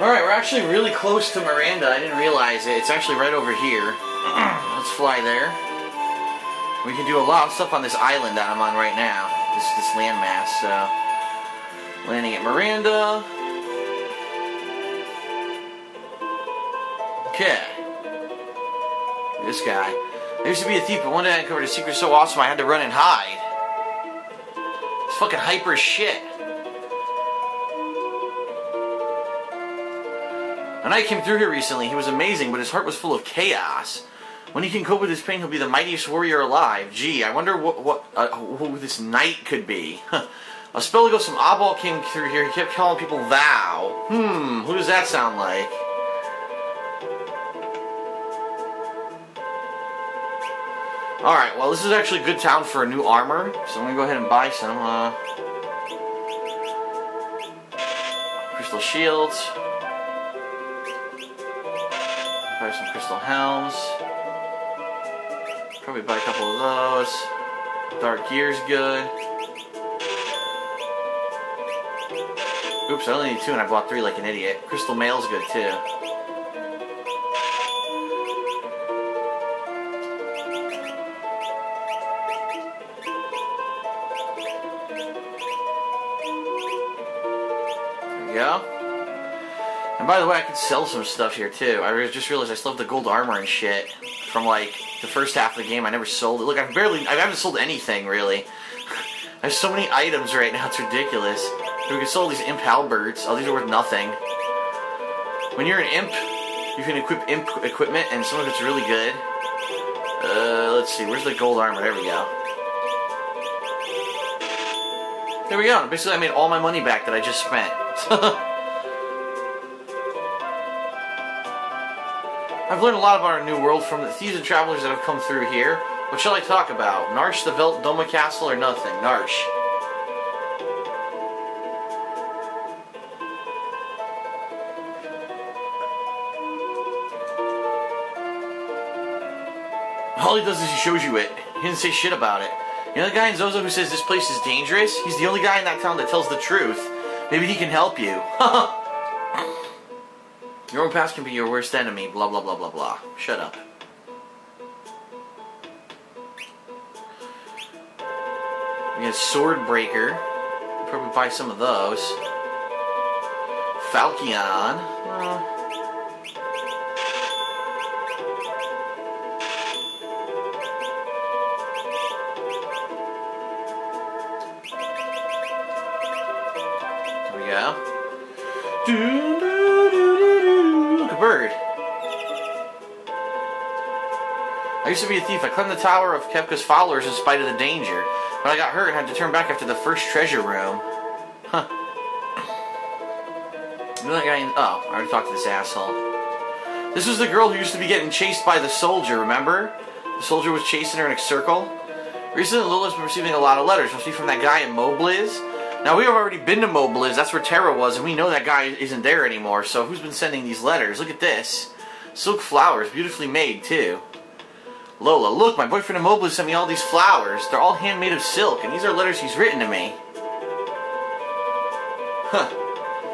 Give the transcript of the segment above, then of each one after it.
Alright, we're actually really close to Miranda. I didn't realize it. It's actually right over here. Let's fly there. We can do a lot of stuff on this island that I'm on right now. This landmass, so... Landing at Miranda. Okay. This guy. I used to be a thief, but one day I uncovered a secret so awesome I had to run and hide. It's fucking hyper as shit. A knight came through here recently. He was amazing, but his heart was full of chaos. When he can cope with his pain, he'll be the mightiest warrior alive. Gee, I wonder who this knight could be. A spell ago, some oddball came through here. He kept calling people thou. Who does that sound like? Alright, well, this is actually a good town for a new armor, so I'm going to go ahead and buy some. Crystal shields. Buy some crystal helms. Probably buy a couple of those. Dark gear's good. Oops, I only need 2 and I bought 3 like an idiot. Crystal mail's good too. There we go. And by the way, I could sell some stuff here too. I just realized I still have the gold armor and shit from like the first half of the game. I never sold it. Look, I haven't sold anything really. I have so many items right now, it's ridiculous. So we can sell these imp halberds. Oh, these are worth nothing. When you're an imp, you can equip imp equipment, and some of it's really good. Let's see, where's the gold armor? There we go. There we go. Basically, I made all my money back that I just spent. I've learned a lot about our new world from the thieves and travelers that have come through here. What shall I talk about? Narsh, the Velt, Doma Castle, or nothing? Narsh. All he does is he shows you it. He didn't say shit about it. You know the guy in Zozo who says this place is dangerous? He's the only guy in that town that tells the truth. Maybe he can help you. Your own past can be your worst enemy, blah blah blah blah blah. Shut up. We got Sword Breaker. Probably buy some of those. Falchion. There we go. Look, a bird. I used to be a thief. I climbed the tower of Kefka's followers in spite of the danger. But I got hurt and had to turn back after the first treasure room. Huh. You know that guy in... Oh, I already talked to this asshole. This was the girl who used to be getting chased by the soldier, remember? The soldier was chasing her in a circle. Recently, Lola's been receiving a lot of letters. Must be from that guy in Mobliz. Now, we have already been to Mobliz. That's where Terra was, and we know that guy isn't there anymore. So, who's been sending these letters? Look at this. Silk flowers. Beautifully made, too. Lola, look, my boyfriend in Mobliz sent me all these flowers. They're all handmade of silk, and these are letters he's written to me. Huh.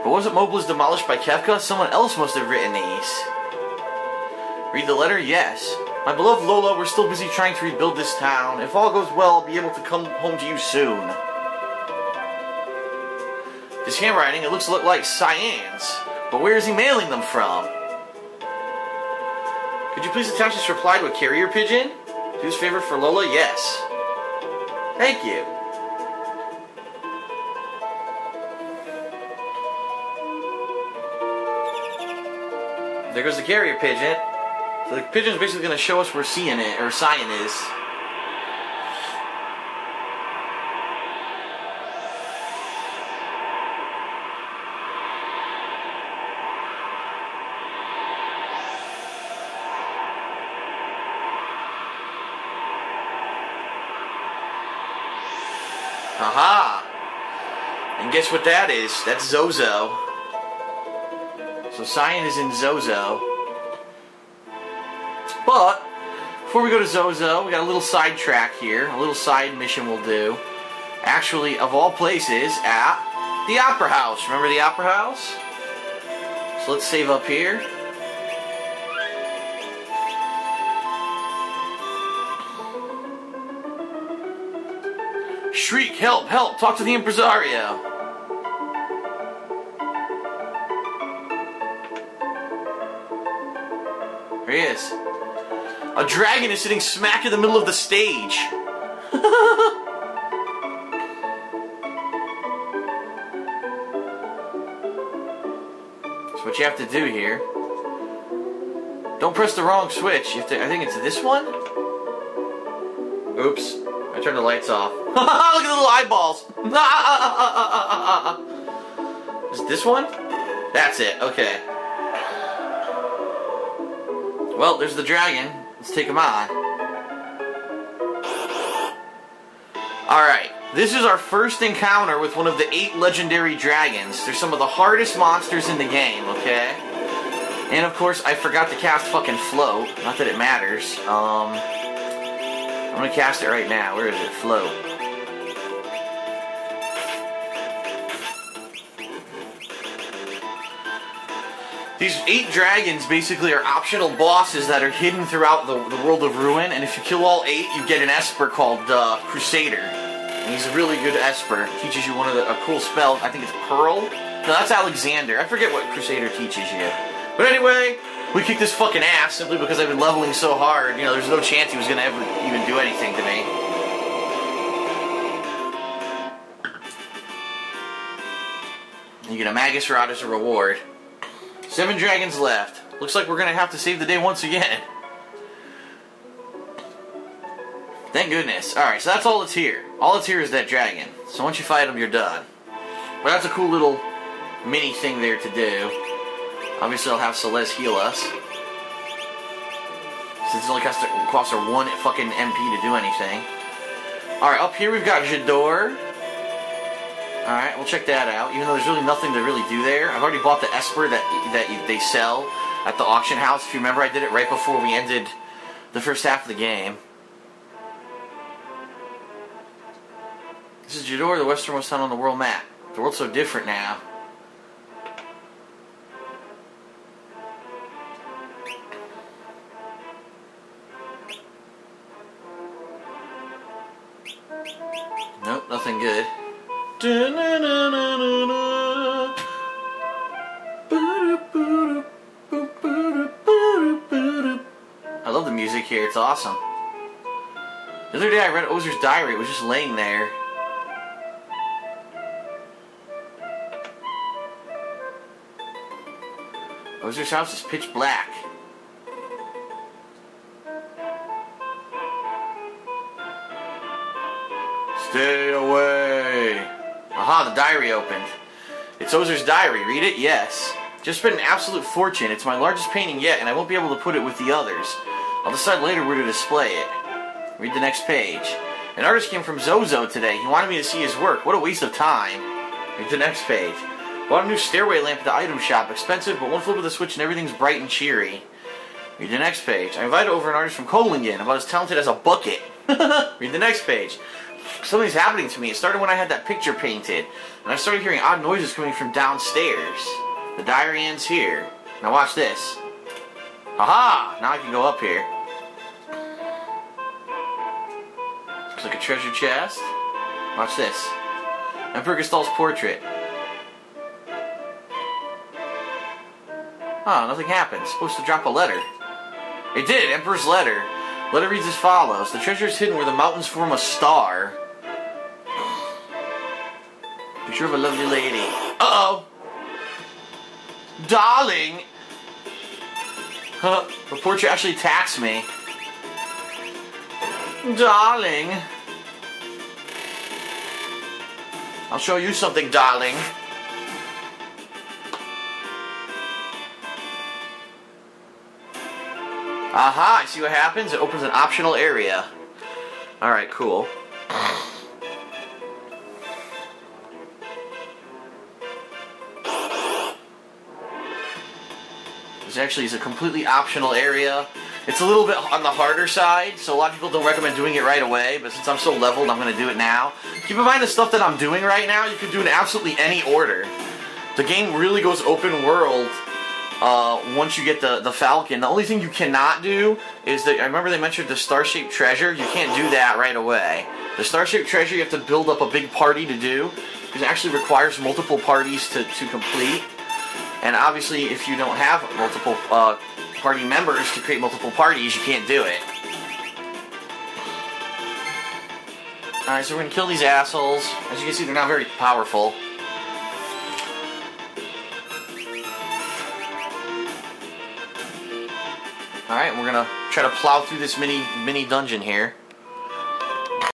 But wasn't Mobliz demolished by Kefka? Someone else must have written these. Read the letter? Yes. My beloved Lola, we're still busy trying to rebuild this town. If all goes well, I'll be able to come home to you soon. This handwriting, it looks a lot like Cyan's. But where is he mailing them from? Could you please attach this reply to a carrier pigeon? Do this favor for Lola? Yes. Thank you. There goes the carrier pigeon. So the pigeon's basically going to show us where Cyan is. Aha! And guess what that is? That's Zozo. So Cyan is in Zozo. But, before we go to Zozo, we got a little side track here. A little side mission we'll do. Actually, of all places, at the Opera House. Remember the Opera House? So let's save up here. Shriek, help, help, talk to the impresario. There he is. A dragon is sitting smack in the middle of the stage. That's what you have to do here. Don't press the wrong switch. You have to, I think it's this one? Oops. I turned the lights off. Look at the little eyeballs. Is it this one? That's it. Okay. Well, there's the dragon. Let's take him on. Alright. This is our first encounter with one of the 8 legendary dragons. They're some of the hardest monsters in the game, okay? And of course, I forgot to cast fucking float. Not that it matters. I'm gonna cast it right now. Where is it? Float. These 8 dragons basically are optional bosses that are hidden throughout the world of Ruin, and if you kill all 8, you get an Esper called Crusader. And he's a really good Esper. Teaches you one of a cool spell. I think it's Pearl? No, that's Alexander. I forget what Crusader teaches you. But anyway, we kicked this fucking ass simply because I've been leveling so hard. You know, there's no chance he was gonna ever even do anything to me. You get a Magus Rod as a reward. 7 dragons left. Looks like we're gonna have to save the day once again. Thank goodness. Alright, so that's all that's here. All that's here is that dragon. So once you fight him, you're done. But that's a cool little mini thing there to do. Obviously, I'll have Celeste heal us. Since it only costs her 1 fucking MP to do anything. Alright, up here we've got J'adore. Alright, we'll check that out. Even though there's really nothing to really do there. I've already bought the Esper that they sell at the auction house. If you remember, I did it right before we ended the first half of the game. This is J'adore, the westernmost town on the world map. The world's so different now. Nope, nothing good. I love the music here, it's awesome. The other day I read Ozer's diary, it was just laying there. Ozer's house is pitch black. Stay away. Aha, the diary opened. It's Ozer's diary. Read it? Yes. Just spent an absolute fortune. It's my largest painting yet, and I won't be able to put it with the others. I'll decide later where to display it. Read the next page. An artist came from Zozo today. He wanted me to see his work. What a waste of time. Read the next page. Bought a new stairway lamp at the item shop. Expensive, but one flip of the switch and everything's bright and cheery. Read the next page. I invited over an artist from Kolingen, about as talented as a bucket. Read the next page. Something's happening to me. It started when I had that picture painted, and I started hearing odd noises coming from downstairs. The diary ends here. Now watch this. Aha! Now I can go up here. Looks like a treasure chest. Watch this. Emperor Gestalt's portrait. Oh, nothing happened. It's supposed to drop a letter. It did! Emperor's letter. Letter reads as follows. The treasure is hidden where the mountains form a star. Picture of a lovely lady. Uh-oh! Darling! Huh, the portrait actually attacks me. Darling! I'll show you something, darling. Aha, I see what happens. It opens an optional area. Alright, cool. This actually is a completely optional area. It's a little bit on the harder side, so a lot of people don't recommend doing it right away, but since I'm so leveled, I'm going to do it now. Keep in mind the stuff that I'm doing right now, you can do in absolutely any order. The game really goes open world once you get the Falcon. The only thing you cannot do is that, I remember they mentioned the Star-Shaped Treasure. You can't do that right away. The Star-Shaped Treasure you have to build up a big party to do, because it actually requires multiple parties to complete. And obviously, if you don't have multiple party members to create multiple parties, you can't do it. Alright, so we're going to kill these assholes. As you can see, they're not very powerful. Alright, we're going to try to plow through this mini dungeon here.